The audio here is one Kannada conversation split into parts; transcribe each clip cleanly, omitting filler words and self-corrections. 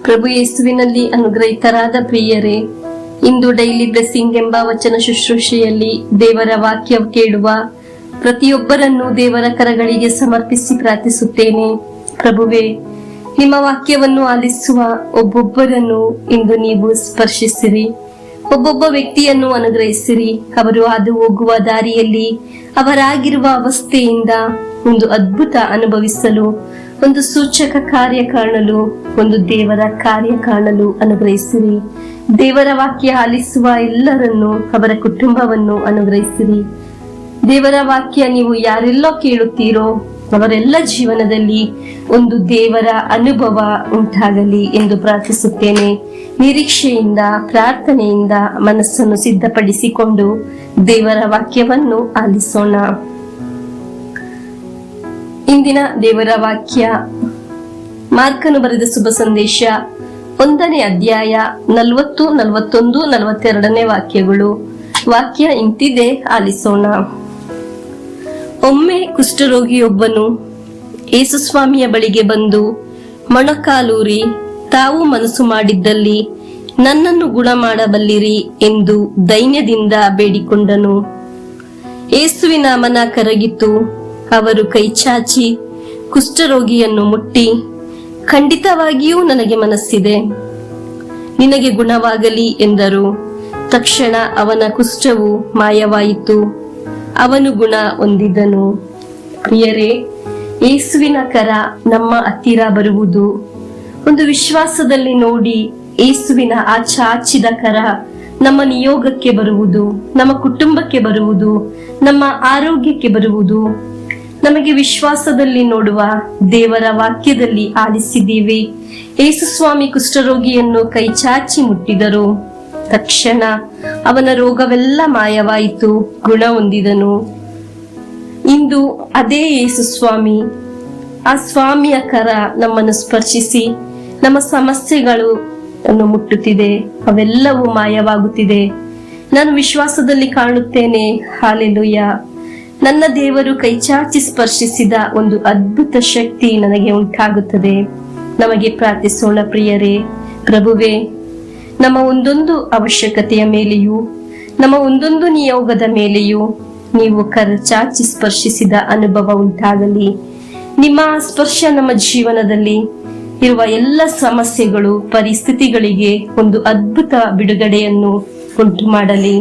ಪ್ರಭು ಯೇಸುವಿನಲ್ಲಿ ಅನುಗ್ರಹಿತರಾದ ಪ್ರಿಯರೇ, ಇಂದು ಡೈಲಿ ಬ್ಲೆಸ್ಸಿಂಗ್ ಎಂಬ ವಚನ ಶುಶ್ರೂಷೆಯಲ್ಲಿ ದೇವರ ವಾಕ್ಯ ಕೇಳುವ ಪ್ರತಿಯೊಬ್ಬರನ್ನು ದೇವರ ಕರಗಳಿಗೆ ಸಮರ್ಪಿಸಿ ಪ್ರಾರ್ಥಿಸುತ್ತೇನೆ. ಪ್ರಭುವೇ, ನಿಮ್ಮ ವಾಕ್ಯವನ್ನು ಆಲಿಸುವ ಒಬ್ಬೊಬ್ಬರನ್ನು ಇಂದು ನೀವು ಸ್ಪರ್ಶಿಸಿರಿ. ಒಬ್ಬೊಬ್ಬ ವ್ಯಕ್ತಿಯನ್ನು ಅನುಗ್ರಹಿಸಿರಿ. ಅವರು ಹಾದು ಹೋಗುವ ದಾರಿಯಲ್ಲಿ ಅವರಾಗಿರುವ ಅವಸ್ಥೆಯಿಂದ ಒಂದು ಅದ್ಭುತ ಅನುಭವಿಸಲು, ಒಂದು ಸೂಚಕ ಕಾರ್ಯ ಕಾಣಲು, ಒಂದು ದೇವರ ಕಾರ್ಯ ಕಾಣಲು ಅನುಗ್ರಹಿಸಿರಿ. ದೇವರ ವಾಕ್ಯ ಆಲಿಸುವ ಎಲ್ಲರನ್ನು, ಅವರ ಕುಟುಂಬವನ್ನು ಅನುಗ್ರಹಿಸಿರಿ. ದೇವರ ವಾಕ್ಯ ನೀವು ಯಾರೆಲ್ಲ ಕೇಳುತ್ತೀರೋ ಅವರೆಲ್ಲ ಜೀವನದಲ್ಲಿ ಒಂದು ದೇವರ ಅನುಭವ ಉಂಟಾಗಲಿ ಎಂದು ಪ್ರಾರ್ಥಿಸುತ್ತೇನೆ. ನಿರೀಕ್ಷೆಯಿಂದ, ಪ್ರಾರ್ಥನೆಯಿಂದ ಮನಸ್ಸನ್ನು ಸಿದ್ಧಪಡಿಸಿಕೊಂಡು ದೇವರ ವಾಕ್ಯವನ್ನು ಆಲಿಸೋಣ. ಇಂದಿನ ದೇವರ ವಾಕ್ಯ ಮಾರ್ಕನು ಬರೆದ ಶುಭ ಸಂದೇಶ 1ನೇ ಅಧ್ಯಾಯ 40, 41, 42 ವಾಕ್ಯಗಳು. ವಾಕ್ಯ ಇಂತಿದೆ, ಆಲಿಸೋಣ. ಒಮ್ಮೆ ಕುಷ್ಠರೋಗಿಯೊಬ್ಬನು ಯೇಸುಸ್ವಾಮಿಯ ಬಳಿಗೆ ಬಂದು ಮೊಣಕಾಲೂರಿ, ತಾವು ಮನಸ್ಸು ಮಾಡಿದ್ದಲ್ಲಿ ನನ್ನನ್ನು ಗುಣ ಮಾಡಬಲ್ಲಿರಿ ಎಂದು ದೈನ್ಯದಿಂದ ಬೇಡಿಕೊಂಡನು. ಯೇಸುವಿನ ಮನ ಕರಗಿತು. ಅವರು ಕೈಚಾಚಿ ಕುಷ್ಠರೋಗಿಯನ್ನು ಮುಟ್ಟಿ, ಖಂಡಿತವಾಗಿಯೂ ನನಗೆ ಮನಸ್ಸಿದೆ, ನಿನಗೆ ಗುಣವಾಗಲಿ ಎಂದರು. ತಕ್ಷಣ ಅವನ ಕುಷ್ಠವು ಮಾಯವಾಯಿತು. ಅವನು ಗುಣ ಹೊಂದಿದನು. ಪ್ರಿಯರೇ, ಯೇಸುವಿನ ಕರ ನಮ್ಮ ಹತ್ತಿರ ಬರುವುದು ಒಂದು ವಿಶ್ವಾಸದಲ್ಲಿ ನೋಡಿ. ಯೇಸುವಿನ ಆ ಚಾಚಿದ ಕರ ನಮ್ಮ ನಿಯೋಗಕ್ಕೆ ಬರುವುದು, ನಮ್ಮ ಕುಟುಂಬಕ್ಕೆ ಬರುವುದು, ನಮ್ಮ ಆರೋಗ್ಯಕ್ಕೆ ಬರುವುದು. ನಮಗೆ ವಿಶ್ವಾಸದಲ್ಲಿ ನೋಡುವ ದೇವರ ವಾಕ್ಯದಲ್ಲಿ ಆಲಿಸಿದ್ದೀವಿ. ಯೇಸು ಸ್ವಾಮಿ ಕುಷ್ಠರೋಗಿಯನ್ನು ಕೈ ಚಾಚಿ ಮುಟ್ಟಿದರು. ತಕ್ಷಣ ಅವನ ರೋಗವೆಲ್ಲ ಮಾಯವಾಯಿತು, ಗುಣ ಹೊಂದಿದನು. ಇಂದು ಅದೇ ಯೇಸು ಸ್ವಾಮಿ, ಆ ಸ್ವಾಮಿಯ ಕರ ನಮ್ಮನ್ನು ಸ್ಪರ್ಶಿಸಿ ನಮ್ಮ ಸಮಸ್ಯೆಗಳು ಮುಟ್ಟುತ್ತಿದೆ, ಅವೆಲ್ಲವೂ ಮಾಯವಾಗುತ್ತಿದೆ. ನಾನು ವಿಶ್ವಾಸದಲ್ಲಿ ಕಾಣುತ್ತೇನೆ. ಹಾಲೆಲೂಯಾ. ನನ್ನ ದೇವರು ಕೈಚಾಚಿ ಸ್ಪರ್ಶಿಸಿದ ಒಂದು ಅದ್ಭುತ ಶಕ್ತಿ ನನಗೆ ಉಂಟಾಗುತ್ತದೆ. ನಮಗೆ ಪ್ರಾರ್ಥಿಸೋಣ ಪ್ರಿಯರೇ. ಪ್ರಭುವೇ, ನಮ್ಮ ಒಂದೊಂದು ಅವಶ್ಯಕತೆಯ ಮೇಲೆಯೂ, ನಮ್ಮ ಒಂದೊಂದು ನಿಯೋಗದ ಮೇಲೆಯೂ ನೀವು ಕರಚಾಚಿ ಸ್ಪರ್ಶಿಸಿದ ಅನುಭವ ಉಂಟಾಗಲಿ. ನಿಮ್ಮ ಸ್ಪರ್ಶ ನಮ್ಮ ಜೀವನದಲ್ಲಿ ಇರುವ ಎಲ್ಲ ಸಮಸ್ಯೆಗಳು, ಪರಿಸ್ಥಿತಿಗಳಿಗೆ ಒಂದು ಅದ್ಭುತ ಬಿಡುಗಡೆಯನ್ನು ಉಂಟು ಮಾಡಲಿ.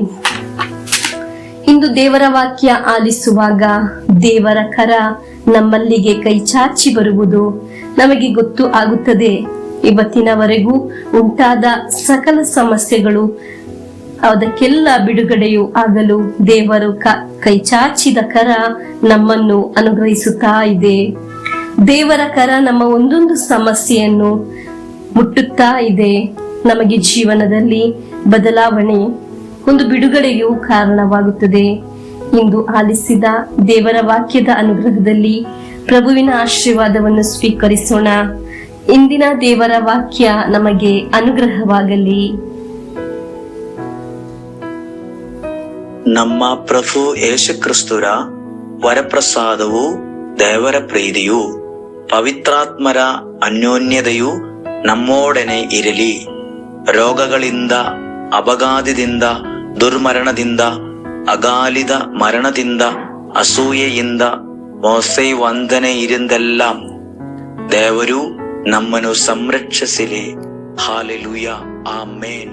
ಇಂದು ದೇವರ ವಾಕ್ಯ ಆಲಿಸುವಾಗ ದೇವರ ಕರ ನಮ್ಮಲ್ಲಿಗೆ ಕೈಚಾಚಿ ಬರುವುದು ನಮಗೆ ಗೊತ್ತು ಆಗುತ್ತದೆ. ಇವತ್ತಿನವರೆಗೂ ಉಂಟಾದ ಸಕಲ ಸಮಸ್ಯೆಗಳು, ಅದಕ್ಕೆಲ್ಲ ಬಿಡುಗಡೆಯು ಆಗಲು ದೇವರು ಕೈಚಾಚಿದ ಕರ ನಮ್ಮನ್ನು ಅನುಗ್ರಹಿಸುತ್ತಾ ಇದೆ. ದೇವರ ಕರ ನಮ್ಮ ಒಂದೊಂದು ಸಮಸ್ಯೆಯನ್ನು ಮುಟ್ಟುತ್ತಾ ಇದೆ. ನಮಗೆ ಜೀವನದಲ್ಲಿ ಬದಲಾವಣೆ, ಒಂದು ಬಿಡುಗಡೆಯು ಕಾರಣವಾಗುತ್ತದೆ. ಇಂದು ಆಲಿಸಿದ ದೇವರ ವಾಕ್ಯದ ಅನುಗ್ರಹದಲ್ಲಿ ಪ್ರಭುವಿನ ಆಶೀರ್ವಾದವನ್ನು ಸ್ವೀಕರಿಸೋಣ. ಇಂದಿನ ದೇವರ ವಾಕ್ಯ ನಮಗೆ ಅನುಗ್ರಹವಾಗಲಿ. ನಮ್ಮ ಪ್ರಭು ಯೇಸುಕ್ರಿಸ್ತರ ವರಪ್ರಸಾದವು, ದೇವರ ಪ್ರೀತಿಯು, ಪವಿತ್ರಾತ್ಮರ ಅನ್ಯೋನ್ಯತೆಯು ನಮ್ಮೊಡನೆ ಇರಲಿ. ರೋಗಗಳಿಂದ, ಅಪಘಾತದಿಂದ, ದುರ್ಮರಣದಿಂದ, ಅಗಾಲಿದ ಮರಣದಿಂದ, ಅಸೂಯೆಯಿಂದ, ಮೋಸೆ ವಂದನೆ ಇರಿಂದೆല്ലാം ದೇವರು ನಮ್ಮನ್ನು ಸಂರಕ್ಷಿಸಲಿ. ಹಾಲೆಲೂಯಾ, ಆಮೇನ್.